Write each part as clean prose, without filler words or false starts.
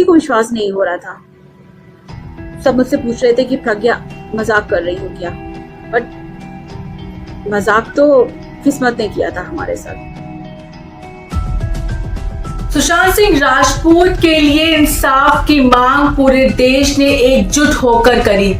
को विश्वास नहीं हो रहा था। सब मुझसे पूछ रहे थे कि प्रज्ञा मजाक कर रही हो क्या, बट मजाक तो किस्मत ने किया था हमारे साथ। सुशांत सिंह राजपूत के लिए इंसाफ की मांग पूरे देश ने एकजुट होकर करी,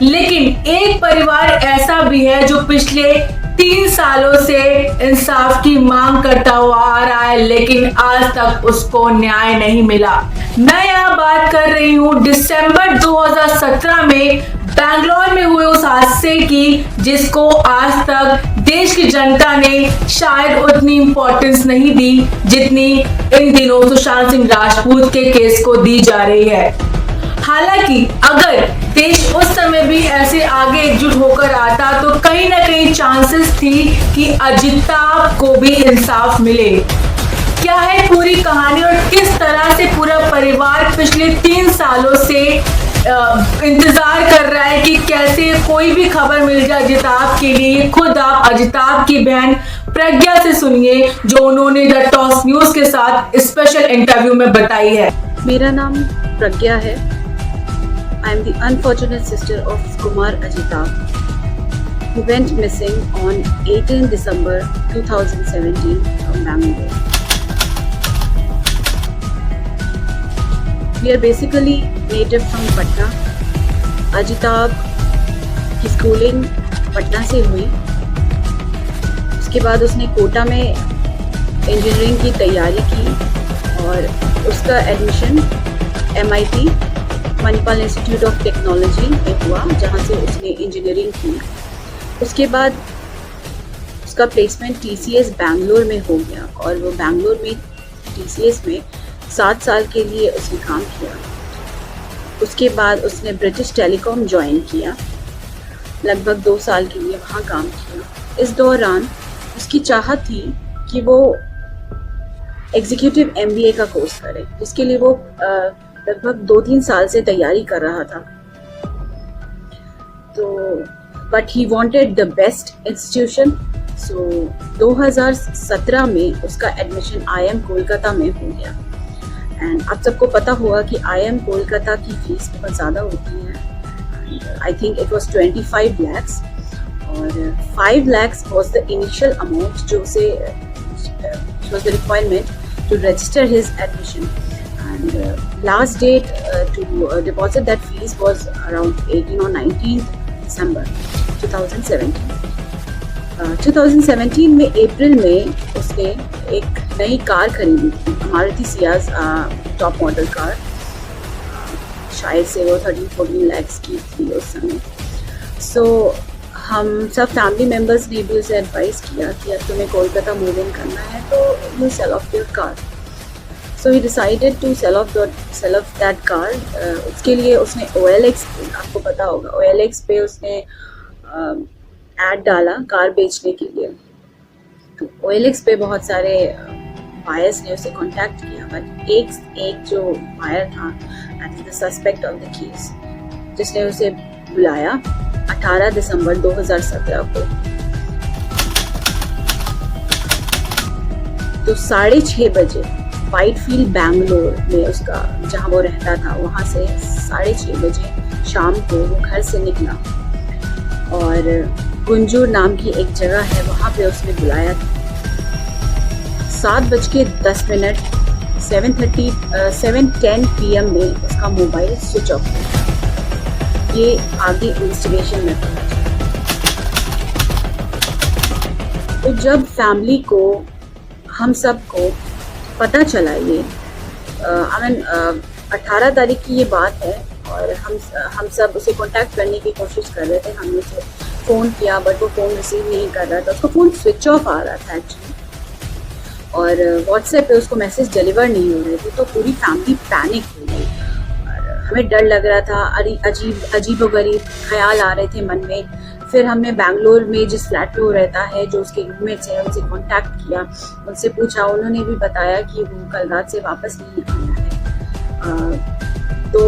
लेकिन एक परिवार ऐसा भी है जो पिछले 3 सालों से इंसाफ की मांग करता हुआ आ रहा है, लेकिन आज तक उसको न्याय नहीं मिला। मैं यहाँ बात कर रही हूँ दिसंबर 2017 में बैंगलोर में हुए उस हादसे की, जिसको आज तक देश की जनता ने शायद उतनी इंपॉर्टेंस नहीं दी जितनी इन दिनों सुशांत सिंह राजपूत के केस को दी जा रही है। हालांकि अगर देश उस समय भी ऐसे आगे एकजुट होकर आता तो कहीं ना कहीं चांसेस थी कि अजिताभ को भी इंसाफ मिले। क्या है पूरी कहानी और किस तरह से पूरा परिवार पिछले 3 सालों से इंतजार कर रहा है कि कैसे कोई भी खबर मिल जाए अजिताभ के लिए। खुद आप अजिताभ की बहन प्रज्ञा से सुनिए, जो उन्होंने द टॉस न्यूज के साथ स्पेशल इंटरव्यू में बताई है। मेरा नाम प्रज्ञा है। I am the unfortunate sister of Kumar Ajitabh, who went missing on 18 December 2017 from Bangalore. We are basically native from Patna. Ajitabh की स्कूलिंग पटना से हुई। उसके बाद उसने कोटा में इंजीनियरिंग की तैयारी की और उसका admission MIT Manipal institute of technology में हुआ, जहाँ से उसने इंजीनियरिंग की। उसके बाद उसका प्लेसमेंट TCS बैंगलोर में हो गया और वो बैंगलोर में TCS में 7 साल के लिए उसने काम किया। उसके बाद उसने ब्रिटिश टेलीकॉम ज्वाइन किया, लगभग 2 साल के लिए वहाँ काम किया। इस दौरान उसकी चाहत थी कि वो एग्जीक्यूटिव MBA का कोर्स करे, जिसके लिए वो लगभग 2-3 साल से तैयारी कर रहा था। तो but he wanted the best institution, so 2017 में उसका एडमिशन IIM कोलकाता में हो गया। एंड आप सबको पता होगा कि IIM कोलकाता की फीस बहुत ज़्यादा होती है। I think it was 25 lakhs और 5 lakhs was the initial amount जो से was the requirement to register his admission. And last date to deposit that fees was around 18 or 19th December 2017. 2017 में अप्रैल में उसने एक नई कार खरीदी थी, Maruti Ciaz top model car. शायद से वो 13-14 lakhs की थी उस समय। सो हम सब फैमिली मेम्बर्स ने भी उसे एडवाइस किया कि अब तुम्हें कोलकाता मूव इन करना है तो you sell off your car. So he decided to sell off that car. उसके लिए उसने OLX, आपको पता होगा OLX पे उसने ऐड डाला कार बेचने के लिए। तो OLX पे बहुत सारे बायर्स ने उसे कांटेक्ट किया, बट एक जो बायर था, that is the suspect of the case, जिसने उसे बुलाया 18 दिसंबर 2017 को। तो 6:30 बजे वाइटफील्ड बैंगलोर में उसका जहाँ वो रहता था, वहाँ से 6:30 बजे शाम को वो घर से निकला और गुंजूर नाम की एक जगह है, वहाँ पे उसने बुलाया था। 7:10 7:10 PM में उसका मोबाइल स्विच ऑफ था। ये आगे इन्वेस्टिगेशन में पता चला। तो जब फैमिली को, हम सबको पता चला, ये 18 तारीख की ये बात है और हम सब उसे कांटेक्ट करने की कोशिश कर रहे थे। हमने उसे फ़ोन किया बट वो फ़ोन रिसीव नहीं कर रहा था, उसका फ़ोन स्विच ऑफ आ रहा था एक्चुअली, और व्हाट्सएप पे उसको मैसेज डिलीवर नहीं हो रहे थे। तो पूरी फैमिली पैनिक हो गई और हमें डर लग रहा था, अजीब व गरीब ख्याल आ रहे थे मन में। फिर हमने बैंगलोर में जिस फ्लैट में वो रहता है, जो उसके रूममेट्स हैं, उनसे कांटेक्ट किया, उनसे पूछा। उन्होंने भी बताया कि वो कल रात से वापस नहीं आया है। तो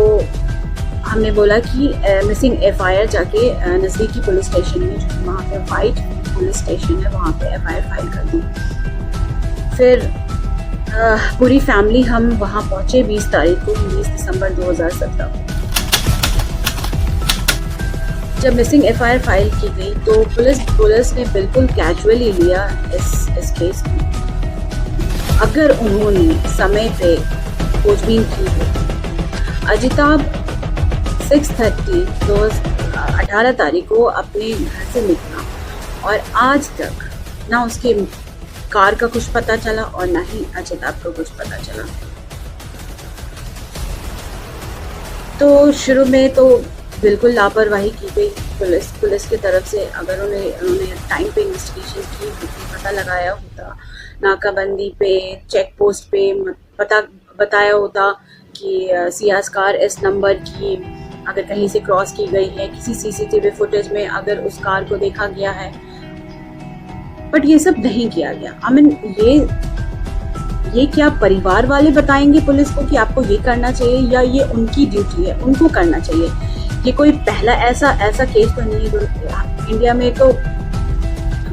हमने बोला कि मिसिंग FIR जाके नज़दीकी पुलिस स्टेशन में, जो वहाँ पे वाइट पुलिस स्टेशन है, वहाँ पे FIR फाइल कर दी। फिर पूरी फैमिली हम वहाँ पहुँचे 20 तारीख को, 20 दिसंबर 2017 को। जब मिसिंग एफआईआर फाइल की गई तो पुलिस ने बिल्कुल कैजुअली लिया इस केस को। अगर उन्होंने समय पे खोजबीन की हो, अजिताभ 18 तारीख को अपने घर से निकला और आज तक ना उसके कार का कुछ पता चला और ना ही अजिताभ का कुछ पता चला। तो शुरू में तो बिल्कुल लापरवाही की गई पुलिस की तरफ से। अगर उन्होंने टाइम पे इन्वेस्टिगेशन की होती, पता लगाया होता, नाकाबंदी पे, चेक पोस्ट पे बताया होता कि सियाज कार इस नंबर की अगर कहीं से क्रॉस की गई है, किसी सीसीटीवी फुटेज में अगर उस कार को देखा गया है, बट ये सब नहीं किया गया। आई मीन ये क्या परिवार वाले बताएंगे पुलिस को कि आपको ये करना चाहिए, या ये उनकी ड्यूटी है, उनको करना चाहिए? ये कोई पहला ऐसा केस तो नहीं है। इंडिया में तो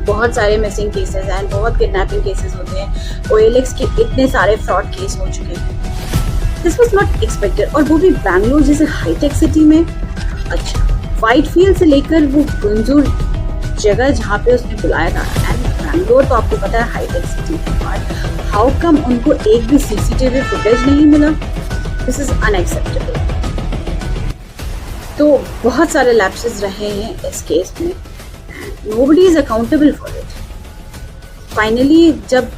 बहुत सारे मिसिंग केसेस हैं, बहुत किडनैपिंग केसेस होते हैं, OLX के इतने सारे फ्रॉड केस हो चुके हैं। दिस वाज नॉट एक्सपेक्टेड, और वो भी बैंगलोर जैसे हाईटेक सिटी में। अच्छा, व्हाइटफील्ड से लेकर वो गुंजूर जगह जहाँ पे उसने बुलाया था, एंड बैंगलोर तो आपको पता है हाईटेक सिटी है। हाउ कम उनको एक भी सीसीटीवी फुटेज नहीं मिला? This is unacceptable. तो बहुत सारे लैप्सेस रहे हैं इस केस में, nobody is accountable for it. Finally जब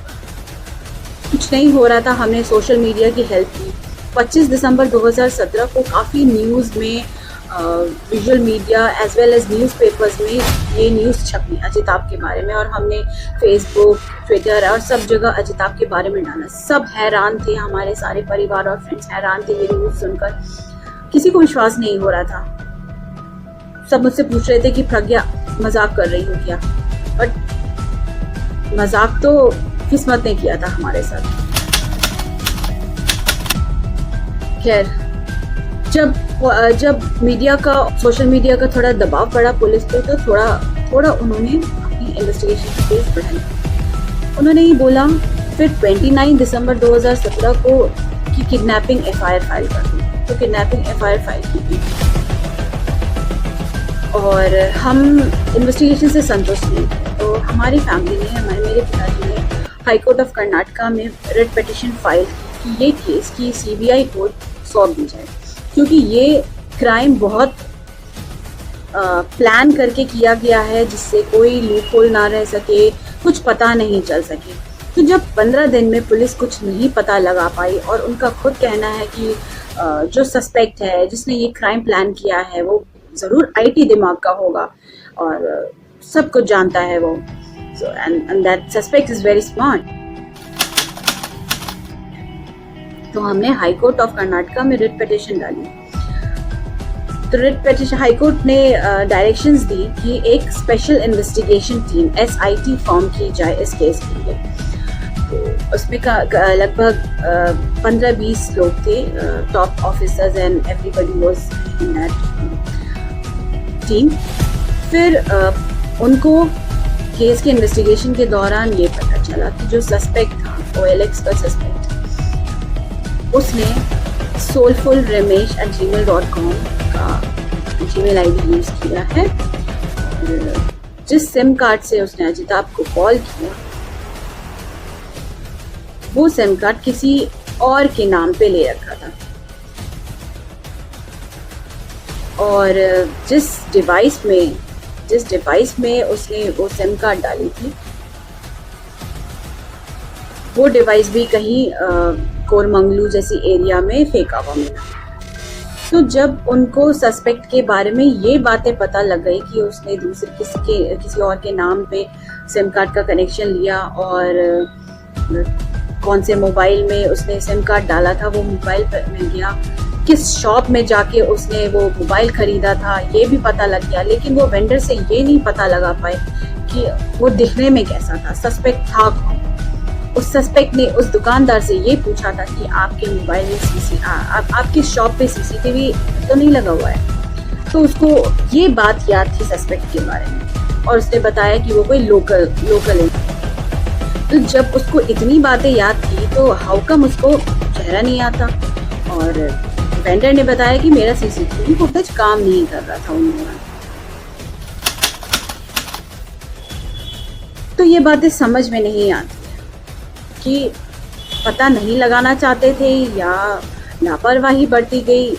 कुछ नहीं हो रहा था, हमने सोशल मीडिया की हेल्प की। 25 दिसंबर 2017 को काफ़ी न्यूज़ में, visual media as well as newspapers में ये न्यूज़ छपी अजिताभ के बारे में, और हमने फेसबुक, ट्विटर और सब जगह अजिताभ के बारे में डाला। सब हैरान थे, हमारे सारे परिवार और फ्रेंड्स हैरान थे ये न्यूज़ सुनकर। किसी को विश्वास नहीं हो रहा था। सब मुझसे पूछ रहे थे कि प्रज्ञा मजाक कर रही हो क्या, बट मजाक तो किस्मत ने किया था हमारे साथ। खैर, जब सोशल मीडिया का थोड़ा दबाव पड़ा पुलिस पे, तो थोड़ा उन्होंने अपनी इन्वेस्टिगेशन की पेस बढ़ाई। उन्होंने ये बोला फिर 29 दिसंबर 2017 को कि किडनैपिंग एफआईआर फाइल कर दी। तो किडनैपिंग एफआईआर फाइल की गई और हम इन्वेस्टिगेशन से संतुष्ट नहीं थे। तो हमारी फैमिली ने, मेरे पिताजी ने हाई कोर्ट ऑफ कर्नाटका में रिट पिटीशन फाइल की कि ये केस की CBI को सौंप दी जाए, क्योंकि ये क्राइम बहुत प्लान करके किया गया है, जिससे कोई लूप होल ना रह सके, कुछ पता नहीं चल सके। तो जब 15 दिन में पुलिस कुछ नहीं पता लगा पाई, और उनका खुद कहना है कि जो सस्पेक्ट है, जिसने ये क्राइम प्लान किया है, वो ज़रूर IT दिमाग का होगा और सब कुछ जानता है वो, so and that suspect is very smart. तो हमने हाई कोर्ट ऑफ कर्नाटका में रिट पिटीशन डाली। तो रिट पिटीशन हाई कोर्ट ने डायरेक्शंस दी कि एक special investigation team SIT form की जाए इस केस के लिए। तो उसमें लगभग 15-20 लोग थे, top officers, and everybody was in that team. फिर उनको केस के इन्वेस्टिगेशन के दौरान ये पता चला कि जो सस्पेक्ट था, OLX का सस्पेक्ट, उसने soulfulramesh@gmail.com का Gmail ID यूज़ किया है। और जिस सिम कार्ड से उसने अजिताभ को कॉल किया, वो सिम कार्ड किसी और के नाम पे ले रखा था, और जिस डिवाइस में उसने वो सिम कार्ड डाली थी, वो डिवाइस भी कहीं कोरमंगलू जैसी एरिया में फेंका हुआ मिला। तो जब उनको सस्पेक्ट के बारे में ये बातें पता लग गई कि उसने किसी और के नाम पे सिम कार्ड का कनेक्शन लिया, और कौन से मोबाइल में उसने सिम कार्ड डाला था, वो मोबाइल पर मिल गया, किस शॉप में जाके उसने वो मोबाइल खरीदा था, ये भी पता लग गया। लेकिन वो वेंडर से ये नहीं पता लगा पाए कि वो दिखने में कैसा था, सस्पेक्ट था कौन। उस सस्पेक्ट ने उस दुकानदार से ये पूछा था कि आपके मोबाइल में आपकी शॉप पे CCTV तो नहीं लगा हुआ है। तो उसको ये बात याद थी सस्पेक्ट के बारे में, और उसने बताया कि वो कोई लोकल है। तो जब उसको इतनी बातें याद थी, नहीं तो हाउ कम उसको चेहरा नहीं आता। और वेंडर ने बताया कि मेरा सीसीटीवी फुटेज काम नहीं कर रहा था उन दौरान। तो ये बातें समझ में नहीं आती है कि पता नहीं लगाना चाहते थे या लापरवाही बढ़ती गई,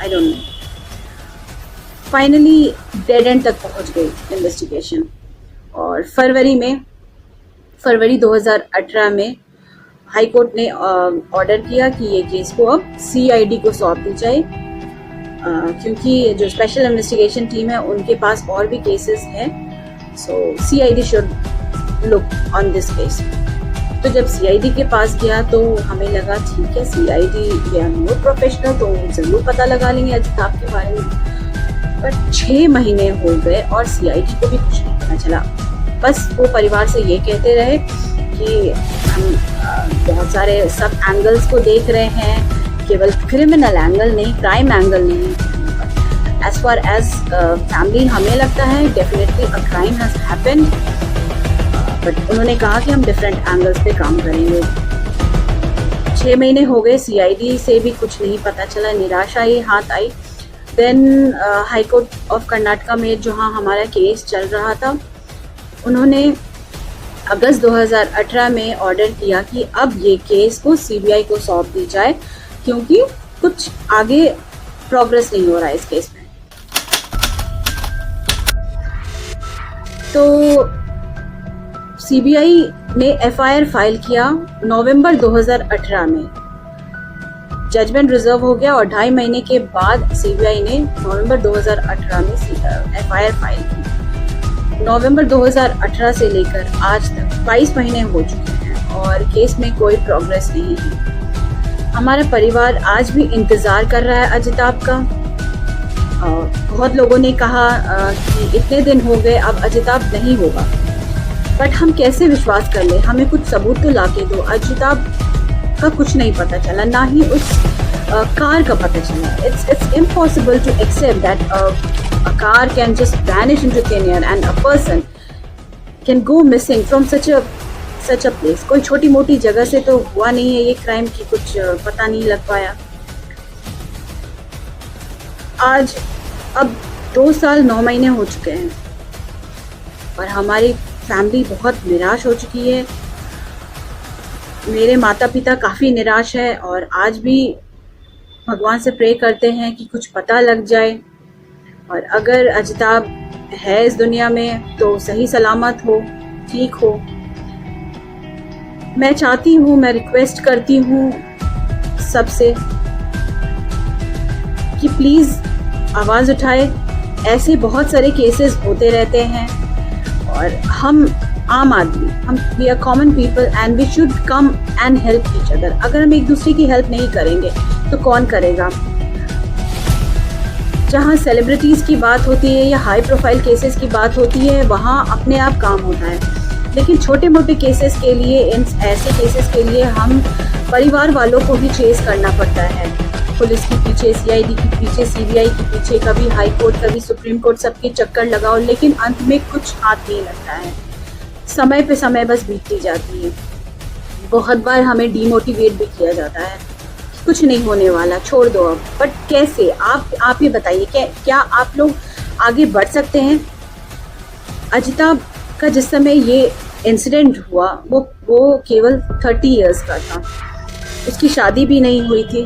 I don't know. Finally dead and तक पहुंच गई इन्वेस्टिगेशन और फरवरी 2018 में हाई कोर्ट ने ऑर्डर किया कि ये केस को अब सीआईडी को सौंप दी जाए, क्योंकि जो स्पेशल इन्वेस्टिगेशन टीम है उनके पास और भी केसेस हैं, so CID should look on this case. तो जब सीआईडी के पास गया तो हमें लगा ठीक है, CID they are more professional, तो जरूर पता लगा लेंगे अजिताभ के बारे में। पर 6 महीने हो गए और सीआईडी को भी कुछ नहीं पता चला। बस वो परिवार से ये कहते रहे कि हम बहुत सारे सब एंगल्स को देख रहे हैं, केवल क्रिमिनल एंगल नहीं, क्राइम एंगल नहीं। एज फार एज फैमिली हमें लगता है definitely a crime has happened, but उन्होंने कहा कि हम डिफरेंट एंगल्स पे काम करेंगे। 6 महीने हो गए, सीआईडी से भी कुछ नहीं पता चला, निराशा ही हाथ आई। Then high court of Karnataka में जहाँ हमारा केस चल रहा था, उन्होंने अगस्त 2018 में ऑर्डर किया कि अब ये केस को सीबीआई को सौंप दी जाए, क्योंकि कुछ आगे प्रोग्रेस नहीं हो रहा है इस केस में। तो सीबीआई ने एफआईआर फाइल किया नवंबर 2018 में। जजमेंट रिजर्व हो गया और 2.5 महीने के बाद सीबीआई ने नवंबर 2018 में एफआईआर फाइल की। नवंबर 2018 से लेकर आज तक 22 महीने हो चुके हैं और केस में कोई प्रोग्रेस नहीं है। हमारा परिवार आज भी इंतज़ार कर रहा है अजिताभ का। बहुत लोगों ने कहा कि इतने दिन हो गए, अब अजिताभ नहीं होगा, बट हम कैसे विश्वास कर ले? हमें कुछ सबूत तो ला के दो। अजिताभ का कुछ नहीं पता चला, ना ही उस कार का पता चला। It's impossible to accept that a car can just vanish into thin air and a person can go missing from such a place. कोई छोटी मोटी जगह से तो हुआ नहीं है ये क्राइम की कुछ पता नहीं लग पाया। आज अब 2 साल 9 महीने हो चुके हैं और हमारी फैमिली बहुत निराश हो चुकी है। मेरे माता पिता काफ़ी निराश है और आज भी भगवान से प्रे करते हैं कि कुछ पता लग जाए और अगर अजिताभ है इस दुनिया में तो सही सलामत हो, ठीक हो। मैं चाहती हूँ, मैं रिक्वेस्ट करती हूँ सबसे कि प्लीज़ आवाज़ उठाए। ऐसे बहुत सारे केसेस होते रहते हैं और हम आम आदमी, हम we are common people and we should come and help each other. अगर हम एक दूसरे की हेल्प नहीं करेंगे तो कौन करेगा? जहाँ सेलिब्रिटीज़ की बात होती है या हाई प्रोफाइल केसेस की बात होती है, वहाँ अपने आप काम होता है, लेकिन छोटे मोटे केसेस के लिए, इन ऐसे केसेस के लिए हम परिवार वालों को भी चेस करना पड़ता है। पुलिस के पीछे, सीआईडी के पीछे, सीबीआई के पीछे, कभी हाई कोर्ट, कभी सुप्रीम कोर्ट, सबके चक्कर लगाओ, लेकिन अंत में कुछ हाथ नहीं लगता है। समय पे समय बस बीतती जाती है। बहुत बार हमें डीमोटिवेट भी किया जाता है, कुछ नहीं होने वाला, छोड़ दो अब। बट कैसे? आप ही बताइए, क्या आप लोग आगे बढ़ सकते हैं? अजिताभ का जिस समय ये इंसिडेंट हुआ वो केवल 30 इयर्स का था। उसकी शादी भी नहीं हुई थी।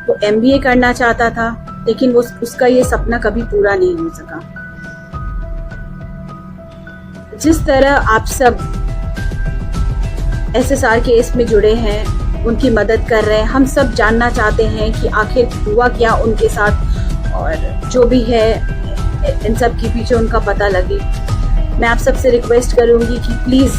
वो MBA करना चाहता था, लेकिन वो उसका ये सपना कभी पूरा नहीं हो सका। जिस तरह आप सब SSR केस में जुड़े हैं, उनकी मदद कर रहे हैं, हम सब जानना चाहते हैं कि आखिर हुआ क्या उनके साथ और जो भी है इन सब के पीछे उनका पता लगे। मैं आप सबसे रिक्वेस्ट करूंगी कि प्लीज़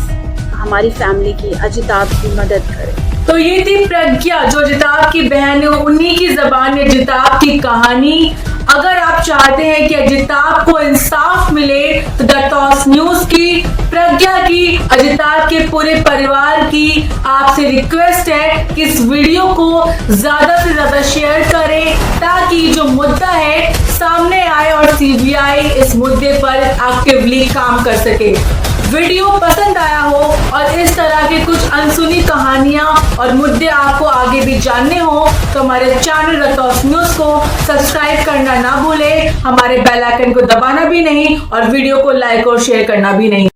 हमारी फैमिली की, अजिताभ की मदद करें। तो ये थी प्रज्ञा, जो अजिताभ की बहन है, उन्हीं की ज़बान में अजिताभ की कहानी। अगर आप चाहते हैं कि अजिताभ को इंसाफ मिले तो द टॉस न्यूज़ की, प्रज्ञा की, अजिताभ के पूरे परिवार की आपसे रिक्वेस्ट है कि इस वीडियो को ज़्यादा से ज़्यादा शेयर करें, ताकि जो मुद्दा है सामने आए और सीबीआई इस मुद्दे पर एक्टिवली काम कर सके। वीडियो पसंद आया हो और इस तरह के कुछ अनसुनी कहानियां और मुद्दे आपको आगे भी जानने हो तो हमारे चैनल रतौस न्यूज को सब्सक्राइब करना ना भूलें, हमारे बेल आइकन को दबाना भी नहीं और वीडियो को लाइक और शेयर करना भी नहीं।